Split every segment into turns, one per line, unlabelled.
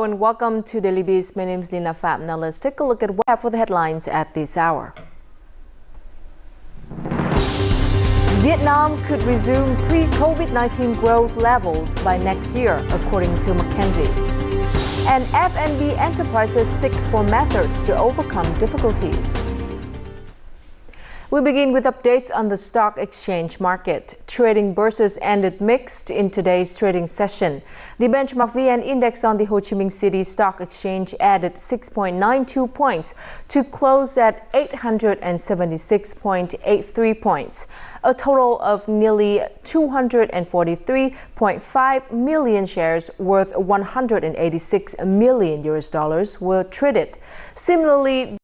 Hello and welcome to Daily Beast. My name is Lina Pham. Now let's take a look at what we have for the headlines at this hour. Vietnam could resume pre-COVID-19 growth levels by next year, according to McKinsey. And F&B enterprises seek for methods to overcome difficulties. We begin with updates on the stock exchange market. Trading bourses ended mixed in today's trading session. The benchmark VN index on the Ho Chi Minh City Stock Exchange added 6.92 points to close at 876.83 points. A total of nearly 243.5 million shares worth $186 million were traded. Similarly,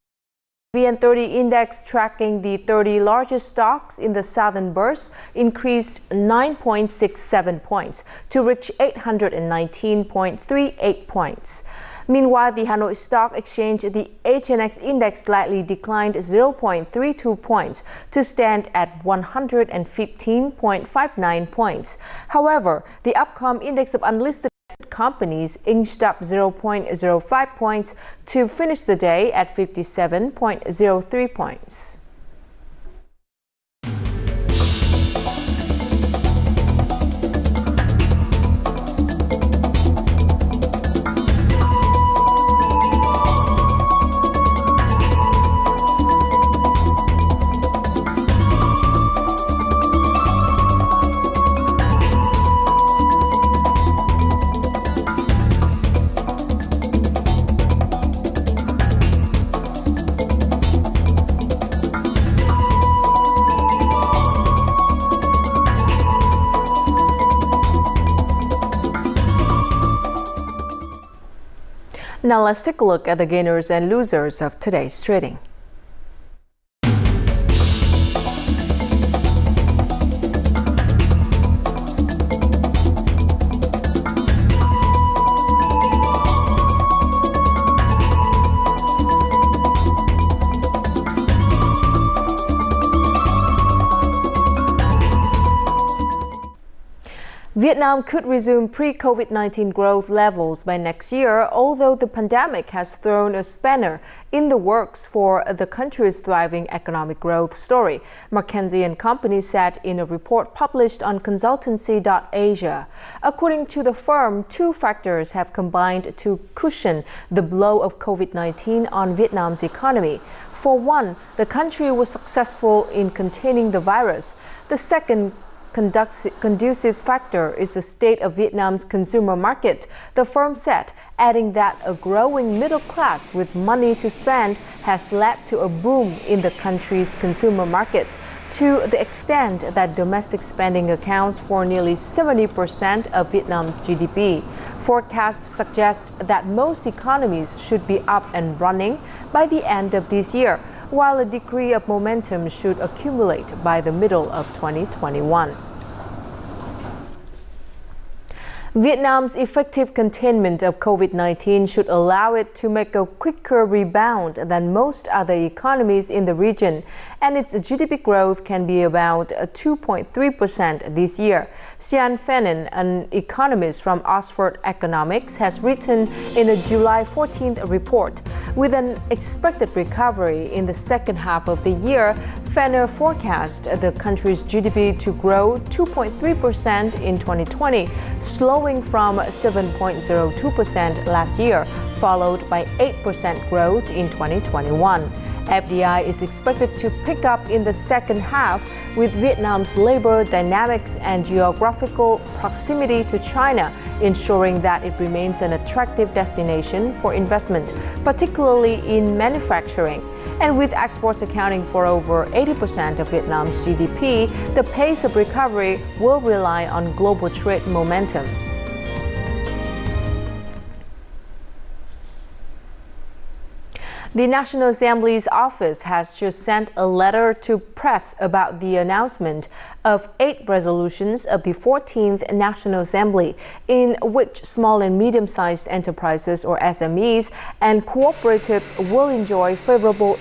VN30 index tracking the 30 largest stocks in the Southern Bourse increased 9.67 points to reach 819.38 points. Meanwhile, the Hanoi Stock Exchange, the HNX index slightly declined 0.32 points to stand at 115.59 points. However, the Upcom index of unlisted companies inched up 0.05 points to finish the day at 57.03 points. Now let's take a look at the gainers and losers of today's trading. Vietnam could resume pre-COVID-19 growth levels by next year, although the pandemic has thrown a spanner in the works for the country's thriving economic growth story, McKinsey and Company said in a report published on consultancy.asia. According to the firm, two factors have combined to cushion the blow of COVID-19 on Vietnam's economy. For one, the country was successful in containing the virus. The second conducive factor is the state of Vietnam's consumer market, the firm said, adding that a growing middle class with money to spend has led to a boom in the country's consumer market, to the extent that domestic spending accounts for nearly 70% of Vietnam's GDP. Forecasts suggest that most economies should be up and running by the end of this year, while a degree of momentum should accumulate by the middle of 2021. Vietnam's effective containment of COVID-19 should allow it to make a quicker rebound than most other economies in the region, and its GDP growth can be about 2.3% this year. Sian Phenin, an economist from Oxford Economics, has written in a July 14th report. With an expected recovery in the second half of the year, Phenin forecast the country's GDP to grow 2.3% in 2020, slowing from 7.02% last year, followed by 8% growth in 2021. FDI is expected to pick up in the second half, with Vietnam's labor dynamics and geographical proximity to China ensuring that it remains an attractive destination for investment, particularly in manufacturing. And with exports accounting for over 80% of Vietnam's GDP, the pace of recovery will rely on global trade momentum. The National Assembly's office has just sent a letter to press about the announcement of 8 resolutions of the 14th National Assembly, in which small and medium-sized enterprises or SMEs and cooperatives will enjoy favorable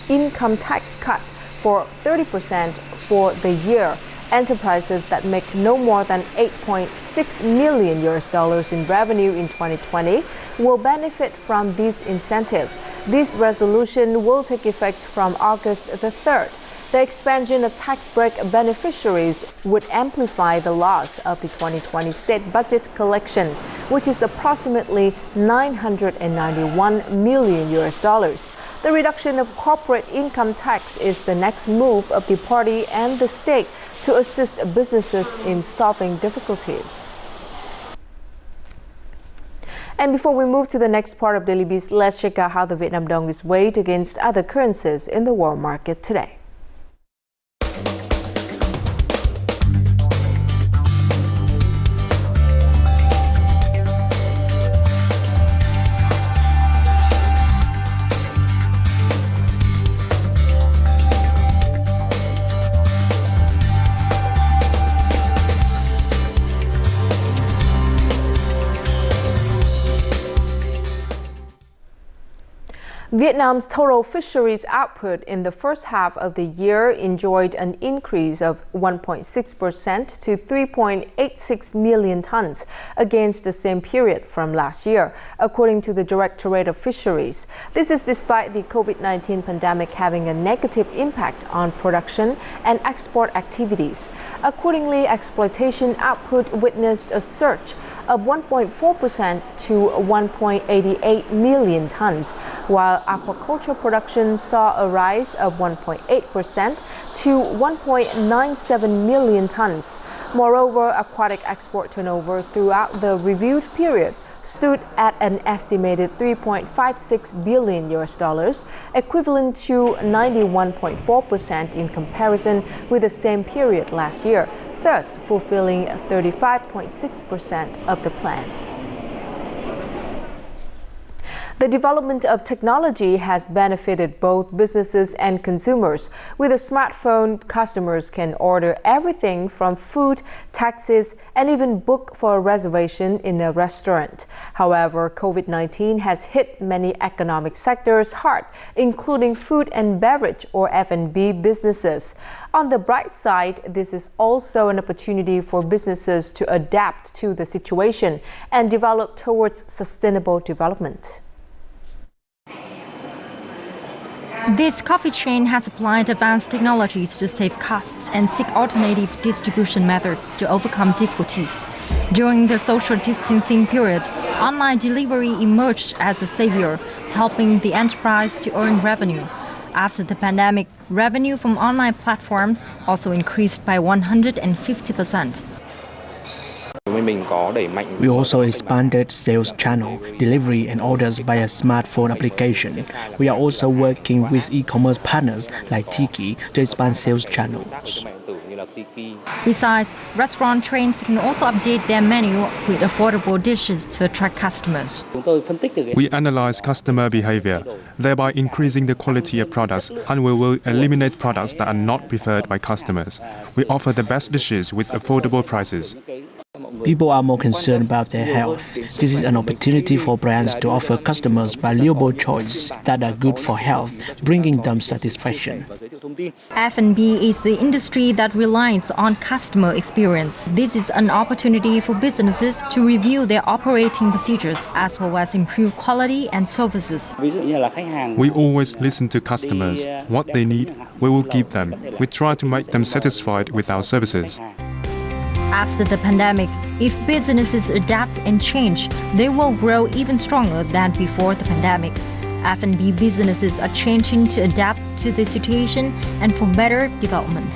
income tax cut for 30% for the year Enterprises that make no more than $8.6 million in revenue in 2020 will benefit from this incentive. This resolution will take effect from August the 3rd. The expansion of tax break beneficiaries would amplify the loss of the 2020 state budget collection, which is approximately $991 million. The reduction of corporate income tax is the next move of the party and the state to assist businesses in solving difficulties. And before we move to the next part of Daily Beast, let's check out how the Vietnam đồng is weighed against other currencies in the world market today. Vietnam's total fisheries output in the first half of the year enjoyed an increase of 1.6% to 3.86 million tons against the same period from last year, according to the Directorate of Fisheries. This is despite the COVID-19 pandemic having a negative impact on production and export activities. Accordingly, exploitation output witnessed a surge of 1.4% to 1.88 million tons, while aquaculture production saw a rise of 1.8% to 1.97 million tons. Moreover, aquatic export turnover throughout the reviewed period stood at an estimated $3.56 billion, equivalent to 91.4% in comparison with the same period last year, thus fulfilling 35.6% of the plan. The development of technology has benefited both businesses and consumers. With a smartphone, customers can order everything from food, taxis, and even book for a reservation in a restaurant. However, COVID-19 has hit many economic sectors hard, including food and beverage or F&B businesses. On the bright side, this is also an opportunity for businesses to adapt to the situation and develop towards sustainable development.
This coffee chain has applied advanced technologies to save costs and seek alternative distribution methods to overcome difficulties. During the social distancing period, online delivery emerged as a savior, helping the enterprise to earn revenue. After the pandemic, revenue from online platforms also increased by 150%.
We also expanded sales channel, delivery and orders via smartphone application. We are also working with e-commerce partners like Tiki to expand sales channels.
Besides, restaurant chains can also update their menu with affordable dishes to attract customers.
We analyze customer behavior, thereby increasing the quality of products, and we will eliminate products that are not preferred by customers. We offer the best dishes with affordable prices.
People are more concerned about their health. This is an opportunity for brands to offer customers valuable choices that are good for health, bringing them satisfaction.
F&B is the industry that relies on customer experience. This is an opportunity for businesses to review their operating procedures as well as improve quality and services.
We always listen to customers. What they need, we will give them. We try to make them satisfied with our services.
After the pandemic, if businesses adapt and change, they will grow even stronger than before the pandemic. F&B businesses are changing to adapt to the situation and for better development.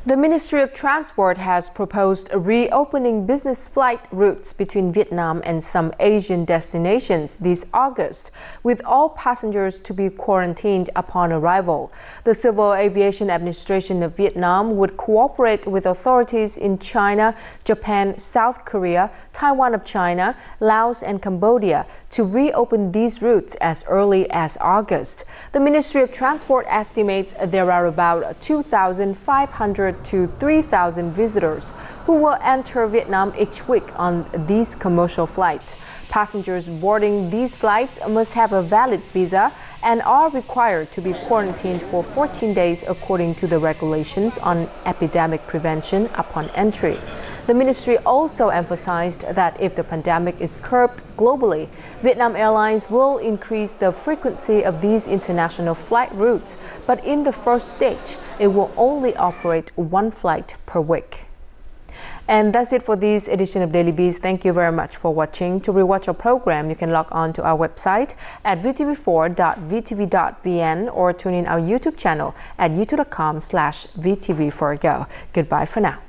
The Ministry of Transport has proposed reopening business flight routes between Vietnam and some Asian destinations this August, with all passengers to be quarantined upon arrival. The Civil Aviation Administration of Vietnam would cooperate with authorities in China, Japan, South Korea, Taiwan of China, Laos and Cambodia to reopen these routes as early as August. The Ministry of Transport estimates there are about 2,500 to 3,000 visitors who will enter Vietnam each week on these commercial flights. Passengers boarding these flights must have a valid visa and are required to be quarantined for 14 days according to the regulations on epidemic prevention upon entry. The ministry also emphasized that if the pandemic is curbed globally, Vietnam Airlines will increase the frequency of these international flight routes, but in the first stage, it will only operate one flight per week. And that's it for this edition of Daily Beast. Thank you very much for watching. To rewatch our program, you can log on to our website at vtv4.vtv.vn or tune in our YouTube channel at youtube.com/vtv4go. Goodbye for now.